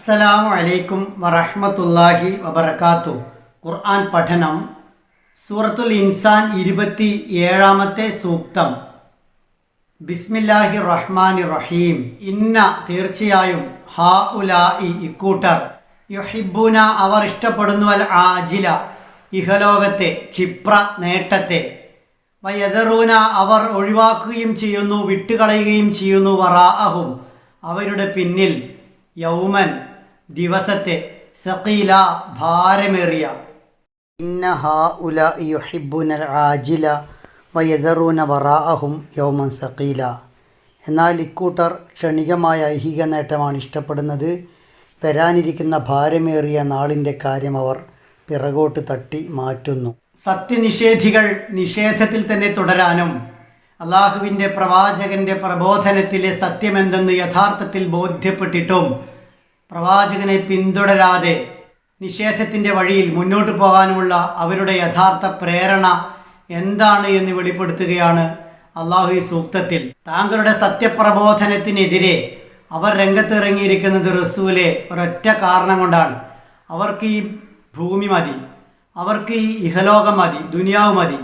അസ്സലാമു അലൈക്കും വറഹ്മത്തുള്ളാഹി വബറകാതുഹു. ഖുർആൻ പഠനം സൂറത്തുൽ ഇൻസാൻ 27-ാമത്തെ സൂക്തം. ബിസ്മില്ലാഹിർ റഹ്മാനിർ റഹീം. ഇന്ന തീർച്ചയായും ഹാഉലാഇ ഇക്കൂട്ടർ യുഹിബ്ബൂന അവർ ഇഷ്ടപ്പെടുന്നു അൽ ആജില ഇഹലോകത്തെ ക്ഷിപ്ര നേട്ടത്തെ, വയദറൂന അവർ ഒഴിവാക്കുകയും ചെയ്യുന്നു വിട്ടുകളയുകയും ചെയ്യുന്നു വറാഅഹും അവരുടെ പിന്നിൽ യൗമൻ ദിവസത്തെ സഖീല ഭാരമേറിയ. ഇന്ന ഹാഉലാഇ യുഹിബ്ബൂനൽ ആജില വയദറൂന വറാഅഹും യൗമൻ സഖീല. എന്നാൽ ഇക്കൂട്ടർ ക്ഷണികമായ ഐഹിക നേട്ടമാണ് ഇഷ്ടപ്പെടുന്നത്. വരാനിരിക്കുന്ന ഭാരമേറിയ നാളിൻ്റെ കാര്യം അവർ പിറകോട്ട് തട്ടി മാറ്റുന്നു. സത്യനിഷേധികൾ നിഷേധത്തിൽ തന്നെ തുടരാനും അള്ളാഹുവിൻ്റെ പ്രവാചകൻ്റെ പ്രബോധനത്തിലെ സത്യമെന്തെന്ന് യഥാർത്ഥത്തിൽ ബോധ്യപ്പെട്ടിട്ടും പ്രവാചകനെ പിന്തുടരാതെ നിഷേധത്തിൻ്റെ വഴിയിൽ മുന്നോട്ട് പോകാനുമുള്ള അവരുടെ യഥാർത്ഥ പ്രേരണ എന്താണ് എന്ന് വെളിപ്പെടുത്തുകയാണ് അള്ളാഹു ഈ സൂക്തത്തിൽ. താങ്കളുടെ സത്യപ്രബോധനത്തിനെതിരെ അവർ രംഗത്തിറങ്ങിയിരിക്കുന്നത് റസൂലെ ഒരൊറ്റ കാരണം കൊണ്ടാണ്. അവർക്ക് ഈ ഭൂമി മതി, അവർക്ക് ഈ ഇഹലോകം മതി, ദുനിയാവ് മതി.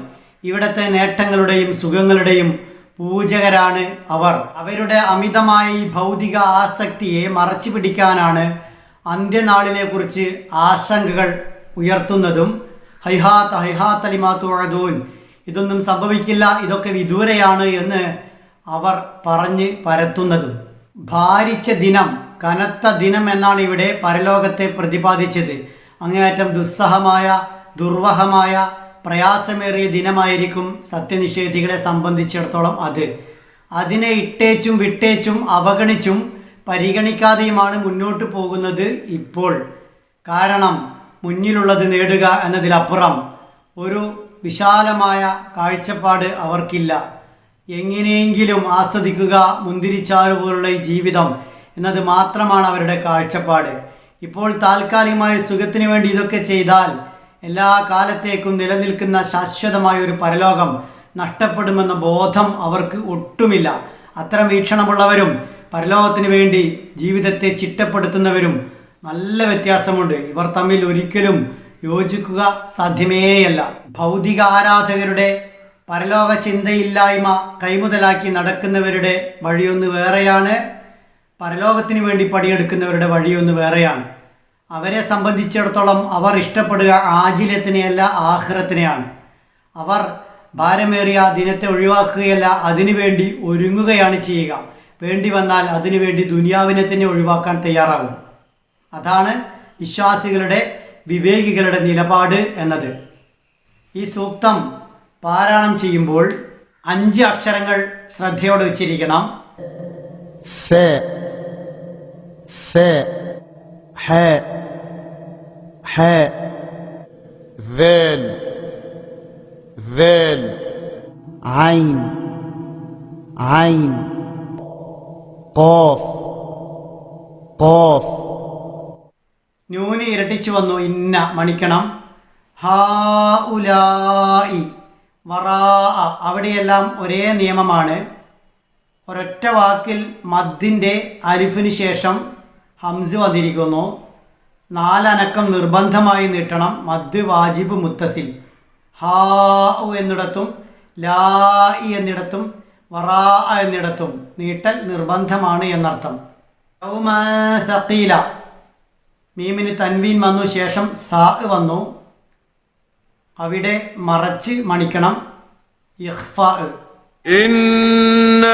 ഇവിടുത്തെ നേട്ടങ്ങളുടെയും സുഖങ്ങളുടെയും പൂജകരാണ് അവർ. അവരുടെ അമിതമായ ഈ ഭൗതിക ആസക്തിയെ മറച്ചു പിടിക്കാനാണ് അന്ത്യനാളിനെ കുറിച്ച് ആശങ്കകൾ ഉയർത്തുന്നതും ഹൈഹാത്ത് ഹൈഹാത്ത് ലിമാ തുഅദൂൻ, ഇതൊന്നും സംഭവിക്കില്ല, ഇതൊക്കെ വിദൂരയാണ് എന്ന് അവർ പറഞ്ഞ് പരത്തുന്നതും. ഭാരിച്ച ദിനം, കനത്ത ദിനം എന്നാണ് ഇവിടെ പരലോകത്തെ പ്രതിപാദിച്ചത്. അങ്ങേയറ്റം ദുസ്സഹമായ ദുർവഹമായ പ്രയാസമേറിയ ദിനമായിരിക്കും സത്യനിഷേധികളെ സംബന്ധിച്ചിടത്തോളം അത്. അതിനെ ഇട്ടേച്ചും വിട്ടേച്ചും അവഗണിച്ചും പരിഗണിക്കാതെയുമാണ് മുന്നോട്ട് പോകുന്നത് ഇപ്പോൾ. കാരണം മുന്നിലുള്ളത് നേടുക എന്നതിലപ്പുറം ഒരു വിശാലമായ കാഴ്ചപ്പാട് അവർക്കില്ല. എങ്ങനെയെങ്കിലും ആസ്വദിക്കുക, മുന്തിരിച്ചാറ് പോലുള്ള ഈ ജീവിതം എന്നത് മാത്രമാണ് അവരുടെ കാഴ്ചപ്പാട്. ഇപ്പോൾ താൽക്കാലികമായ സുഖത്തിന് വേണ്ടി ഇതൊക്കെ ചെയ്താൽ എല്ലാ കാലത്തേക്കും നിലനിൽക്കുന്ന ശാശ്വതമായ ഒരു പരലോകം നഷ്ടപ്പെടുമെന്ന ബോധം അവർക്ക് ഒട്ടുമില്ല. അത്തരം വീക്ഷണമുള്ളവരും പരലോകത്തിന് വേണ്ടി ജീവിതത്തെ ചിട്ടപ്പെടുത്തുന്നവരും നല്ല വ്യത്യാസമുണ്ട്. ഇവർ തമ്മിൽ ഒരിക്കലും യോജിക്കുക സാധ്യമേയല്ല. ഭൗതിക ആരാധകരുടെ പരലോക ചിന്തയില്ലായ്മ കൈമുതലാക്കി നടക്കുന്നവരുടെ വഴിയൊന്ന് വേറെയാണ്, പരലോകത്തിന് വേണ്ടി പണിയെടുക്കുന്നവരുടെ വഴിയൊന്ന് വേറെയാണ്. അവരെ സംബന്ധിച്ചിടത്തോളം അവർ ഇഷ്ടപ്പെടുക ആജിലത്തിനെയല്ല ആഖിറത്തിനെയാണ്. അവർ ഭാരമേറിയ ദിനത്തെ ഒഴിവാക്കുകയല്ല, അതിനുവേണ്ടി ഒരുങ്ങുകയാണ് ചെയ്യുക. വേണ്ടി വന്നാൽ അതിനുവേണ്ടി ദുനിയാവിനെ തന്നെ ഒഴിവാക്കാൻ തയ്യാറാകും. അതാണ് വിശ്വാസികളുടെ വിവേകികളുടെ നിലപാട് എന്നത്. ഈ സൂക്തം പാരായണം ചെയ്യുമ്പോൾ 5 അക്ഷരങ്ങൾ ശ്രദ്ധയോടെ ഉച്ചരിക്കണം. ذال ذال عين عين قاف قاف. നൂന് ഇരട്ടിച്ചു വന്നു, ഇന്ന മണിക്കണം. ഹാഉലാഇ വറാഅ അവിടെയെല്ലാം ഒരേ നിയമമാണ്. ഒരൊറ്റ വാക്കിൽ മദ്ദിൻ്റെ അലിഫിന് ശേഷം ഹംസ് വന്നിരിക്കുന്നു. 4 അനക്കം നിർബന്ധമായി നീട്ടണം. മദ് വാജിബ് മുത്തസിൽ. ഹാ എന്നിടത്തും ലാഇ എന്നിടത്തും വറാഅ എന്നിടത്തും നീട്ടൽ നിർബന്ധമാണ് എന്നർത്ഥം. യൗമ സഖീല മീമിന് തൻവീൻ വന്നു, ശേഷം സാ വന്നു. അവിടെ മറച്ച് മണിക്കണം. ഇഖ്ഫാ. ഇന്ന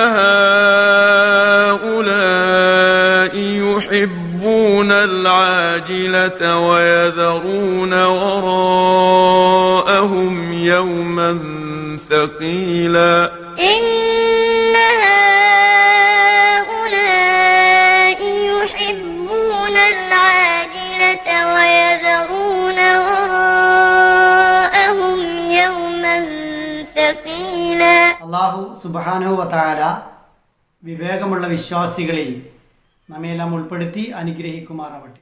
ഹൗലാഇ യുഹിബ്ബൂനൽ ആജിലത വയദറൂന വറാഅഹും യൗമൻ സഖീല. ഇന്ന ഹൗലാഇ യുഹിബ്ബൂനൽ ആജിലത വയദറൂന വറാഅഹും യൗമൻ സഖീല. അല്ലാഹു സുബ്ഹാനഹു വ തആല വിവേകമുള്ള വിശ്വാസികളിൽ നമ്മയെല്ലാം ഉൾപ്പെടുത്തി അനുഗ്രഹിക്കുമാറാവട്ടെ.